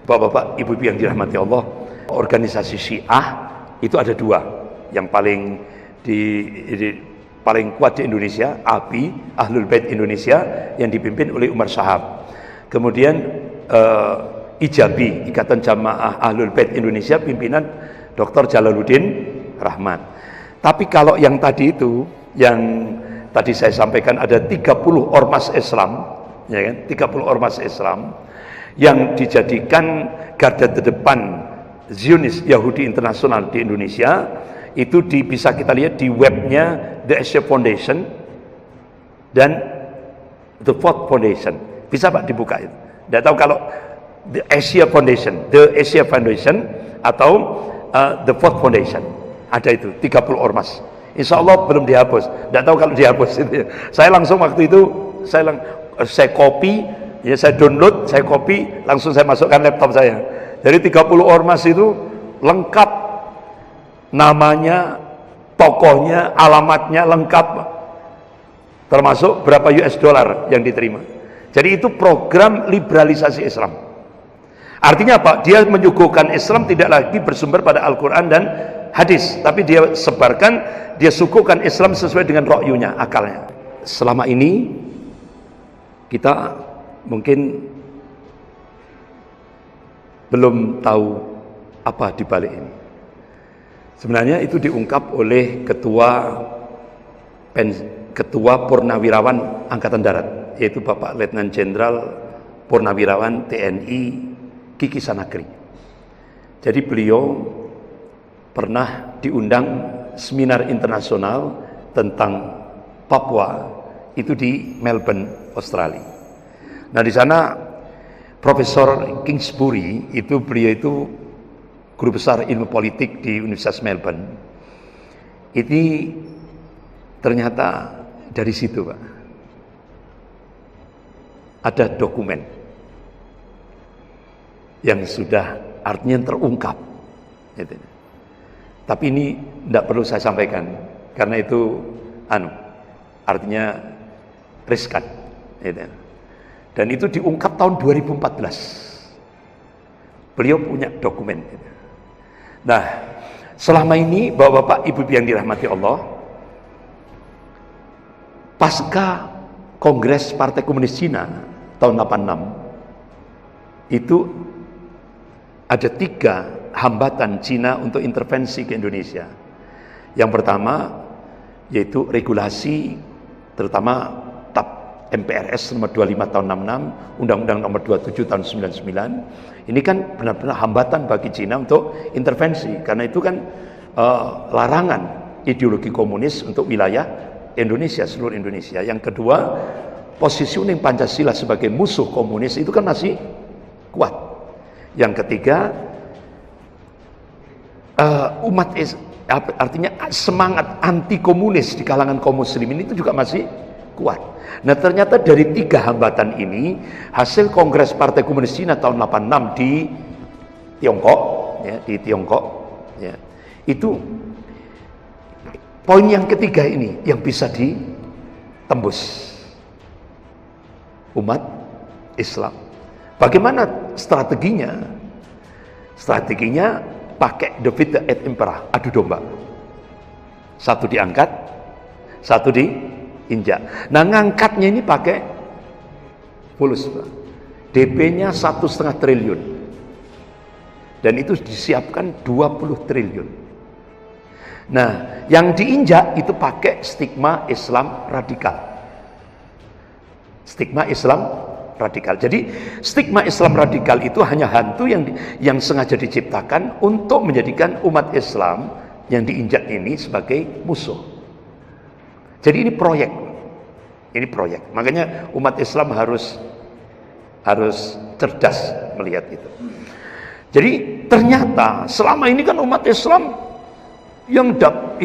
Bapak-bapak, ibu-ibu yang dirahmati Allah, organisasi Syiah itu ada dua. Yang paling kuat di Indonesia, API, Ahlul Bait Indonesia, yang dipimpin oleh Umar Shahab. Kemudian IJABI, Ikatan Jamaah Ahlul Bait Indonesia, pimpinan Dr. Jalaluddin Rahman. Tapi kalau yang tadi itu, yang tadi saya sampaikan ada 30 ormas Islam, ya kan? 30 ormas Islam yang dijadikan garda terdepan Zionis Yahudi Internasional di Indonesia. Itu bisa kita lihat di webnya The Asia Foundation dan The Fourth Foundation. Bisa Pak dibuka itu. Tidak tahu kalau The Asia Foundation atau The Fourth Foundation. Ada itu 30 ormas. Insya Allah belum dihapus. Tidak tahu kalau dihapus itu. Saya langsung waktu itu saya copy, ya saya download, saya copy, langsung saya masukkan laptop saya. Dari 30 ormas itu lengkap namanya, tokohnya, alamatnya lengkap, termasuk berapa US dollar yang diterima. Jadi itu program liberalisasi Islam. Artinya apa? Dia menyuguhkan Islam tidak lagi bersumber pada Al-Quran dan hadis, tapi dia sebarkan, dia suguhkan Islam sesuai dengan rokyunya, akalnya. Selama ini kita mungkin belum tahu apa di balik ini. Sebenarnya itu diungkap oleh Ketua Purnawirawan Angkatan Darat, yaitu Bapak Letnan Jenderal Purnawirawan TNI Kiki Sanagri. Jadi beliau pernah diundang seminar internasional tentang Papua itu di Melbourne, Australia. Nah di sana Profesor Kingsbury beliau itu guru besar ilmu politik di Universitas Melbourne. Ini ternyata dari situ Pak ada dokumen yang sudah artinya terungkap gitu. Tapi ini tidak perlu saya sampaikan karena itu artinya riskan gitu. Dan itu diungkap tahun 2014. Beliau punya dokumen gitu. Nah, selama ini Bapak-bapak, Ibu-ibu yang dirahmati Allah, pasca Kongres Partai Komunis Cina tahun 86 itu ada 3 hambatan Cina untuk intervensi ke Indonesia. Yang pertama yaitu regulasi, terutama TAP MPRS nomor 25 tahun 66, Undang-Undang nomor 27 tahun 99. Ini kan benar-benar hambatan bagi Cina untuk intervensi, karena itu kan larangan ideologi komunis untuk wilayah Indonesia, seluruh Indonesia. Yang kedua, positioning Pancasila sebagai musuh komunis itu kan masih kuat. Yang ketiga, artinya semangat anti komunis di kalangan kaum muslimin itu juga masih kuat. Nah ternyata dari 3 hambatan ini, hasil Kongres Partai Komunis Cina tahun 86 di Tiongkok, ya, itu poin yang ketiga ini yang bisa ditembus umat Islam. Bagaimana strateginya? Strateginya pakai divide et impera, adu domba. Satu diangkat, satu diinjak. Nah ngangkatnya ini pakai fulus, DP-nya 1,5 triliun. Dan itu disiapkan 20 triliun. Nah, yang diinjak itu pakai stigma Islam radikal. Stigma Islam radikal. Jadi stigma Islam radikal itu hanya hantu yang sengaja diciptakan untuk menjadikan umat Islam yang diinjak ini sebagai musuh. Jadi ini proyek. Ini proyek. Makanya umat Islam harus cerdas melihat itu. Jadi ternyata selama ini kan umat Islam yang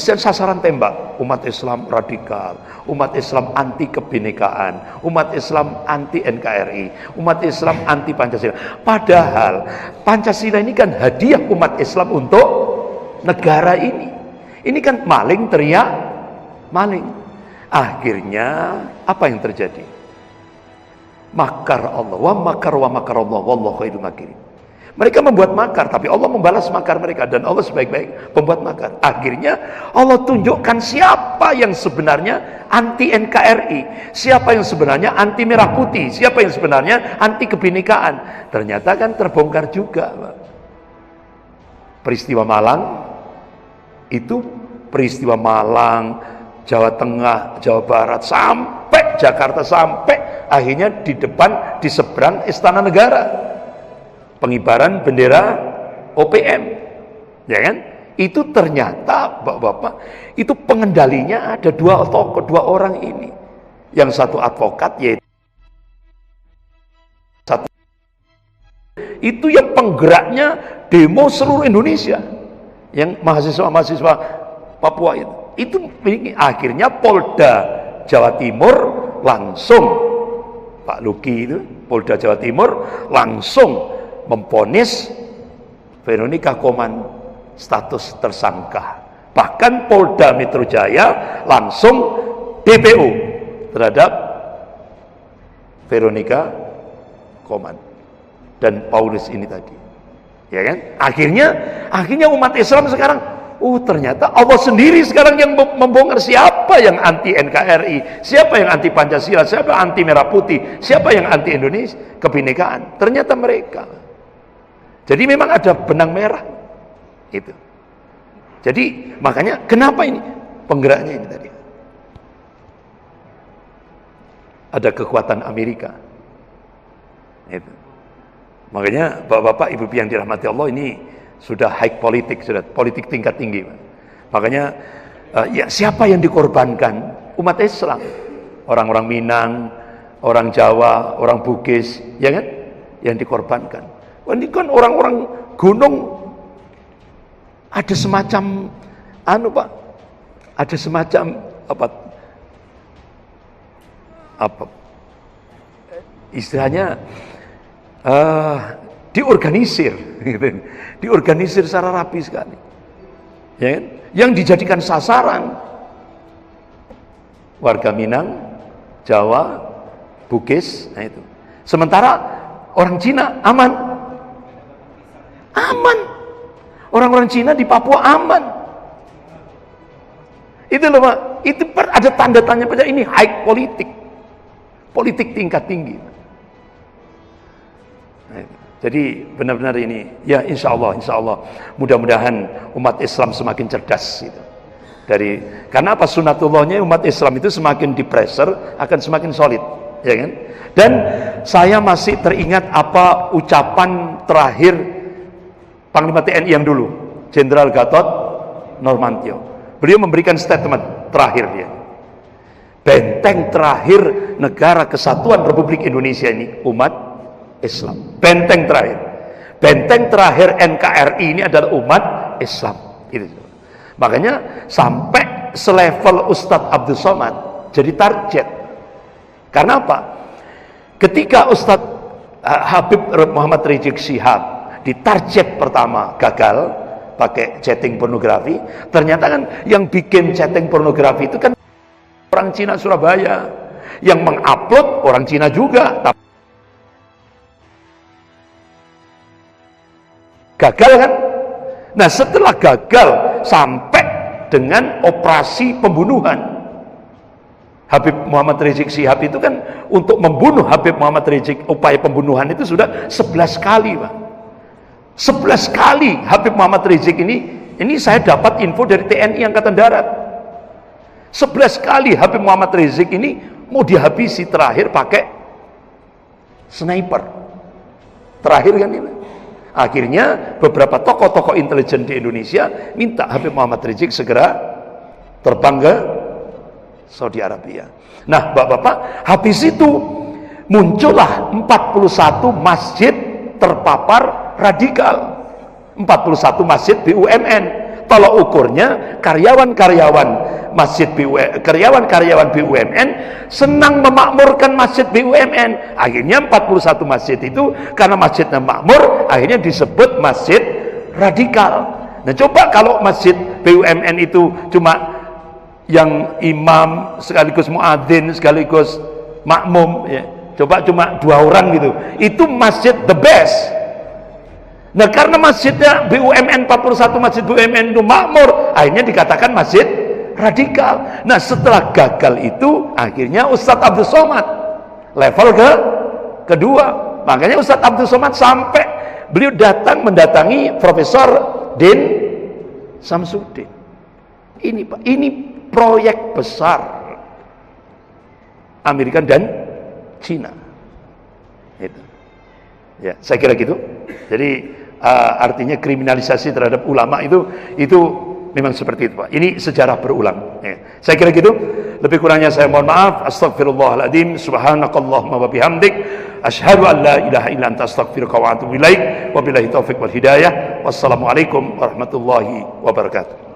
sasaran tembak, umat Islam radikal, umat Islam anti kebinekaan, umat Islam anti NKRI, umat Islam anti Pancasila. Padahal Pancasila ini kan hadiah umat Islam untuk negara ini. Ini kan maling teriak maling. Akhirnya apa yang terjadi? Makar Allah, wa makar Allah, wallahu khairul makirin. Mereka membuat makar, tapi Allah membalas makar mereka, dan Allah sebaik-baik pembuat makar. Akhirnya Allah tunjukkan siapa yang sebenarnya anti NKRI, siapa yang sebenarnya anti merah putih, siapa yang sebenarnya anti kebinekaan. Ternyata kan terbongkar juga, Pak. Peristiwa Malang itu, peristiwa Malang, Jawa Tengah, Jawa Barat, sampai Jakarta, sampai akhirnya di depan, di seberang Istana Negara, pengibaran bendera OPM, ya kan? Itu ternyata bapak-bapak, itu pengendalinya ada dua tokoh, dua orang ini. Yang satu advokat, yaitu satu itu yang penggeraknya demo seluruh Indonesia, yang mahasiswa-mahasiswa Papua itu akhirnya Polda Jawa Timur langsung, Pak Luki itu Polda Jawa Timur langsung memvonis Veronica Koman status tersangka. Bahkan Polda Metro Jaya langsung DPO terhadap Veronica Koman dan Paulus ini tadi, ya kan? Akhirnya umat Islam sekarang, ternyata Allah sendiri sekarang yang membongkar siapa yang anti NKRI, siapa yang anti Pancasila, siapa yang anti merah putih, siapa yang anti Indonesia kebinekaan. Ternyata mereka. Jadi memang ada benang merah itu. Jadi makanya kenapa ini penggeraknya ini tadi? Ada kekuatan Amerika. Itu. Makanya Bapak-bapak, Ibu yang dirahmati Allah, ini sudah high politik, sudah politik tingkat tinggi. Makanya ya siapa yang dikorbankan? Umat Islam. Orang-orang Minang, orang Jawa, orang Bugis, ya kan? Yang dikorbankan. Ini kan orang-orang gunung, ada semacam Pak, ada semacam apa istilahnya, diorganisir gitu. Diorganisir secara rapi sekali, ya kan? Yang dijadikan sasaran warga Minang, Jawa, Bugis, nah itu. Sementara orang Cina aman. Orang-orang Cina di Papua aman. Itu loh Pak, itu ada tanda tanya pada ini high politik, politik tingkat tinggi. Nah, jadi benar-benar ini, ya insya Allah, mudah-mudahan umat Islam semakin cerdas gitu. Karena apa, sunatullahnya umat Islam itu semakin di-pressure akan semakin solid, ya kan? Dan saya masih teringat apa ucapan terakhir Panglima TNI yang dulu, Jenderal Gatot Nurmantio. Beliau memberikan statement terakhir dia. Benteng terakhir negara kesatuan Republik Indonesia ini umat Islam. Benteng terakhir. Benteng terakhir NKRI ini adalah umat Islam. Itu. Makanya sampai selevel Ustadz Abdul Somad jadi target. Karena apa? Ketika Ustadz Habib Muhammad Rizik Syihab di target pertama gagal pakai chatting pornografi, ternyata kan yang bikin chatting pornografi itu kan orang Cina Surabaya, yang mengupload orang Cina juga. Gagal kan? Nah setelah gagal sampai dengan operasi pembunuhan Habib Muhammad Rizik Syihab itu kan, untuk membunuh Habib Muhammad Rizik, upaya pembunuhan itu sudah 11 kali Pak. 11 kali Habib Muhammad Rizik ini saya dapat info dari TNI Angkatan Darat. 11 kali Habib Muhammad Rizik ini mau dihabisi, terakhir pakai sniper. Terakhir kan ini. Akhirnya beberapa tokoh-tokoh intelijen di Indonesia minta Habib Muhammad Rizik segera terbang ke Saudi Arabia. Nah, Bapak-bapak, habis itu muncullah 41 masjid terpapar radikal, 41 masjid BUMN. Tolak ukurnya karyawan-karyawan BUMN senang memakmurkan masjid BUMN. Akhirnya 41 masjid itu, karena masjidnya makmur, akhirnya disebut masjid radikal. Nah coba kalau masjid BUMN itu cuma yang imam sekaligus muadzin sekaligus makmum, ya, coba cuma 2 orang gitu, itu masjid the best. Nah, karena masjidnya BUMN 41 masjid BUMN itu makmur, akhirnya dikatakan masjid radikal. Nah, setelah gagal itu akhirnya Ustadz Abdul Somad level kedua. Makanya Ustadz Abdul Somad sampai beliau mendatangi Profesor Din Samsudin. Ini Pak, ini proyek besar Amerika dan Cina. Itu. Ya, saya kira gitu. Jadi artinya kriminalisasi terhadap ulama itu memang seperti itu, Pak. Ini sejarah berulang. Ya. Saya kira gitu. Lebih kurangnya saya mohon maaf. Astaghfirullahaladzim. Subhanakallahumma wa bihamdik. Asyhadu an la ilaha illa anta astaghfiruka wa atubu ilaik. Wabillahi taufiq wal hidayah. Wassalamualaikum warahmatullahi wabarakatuh.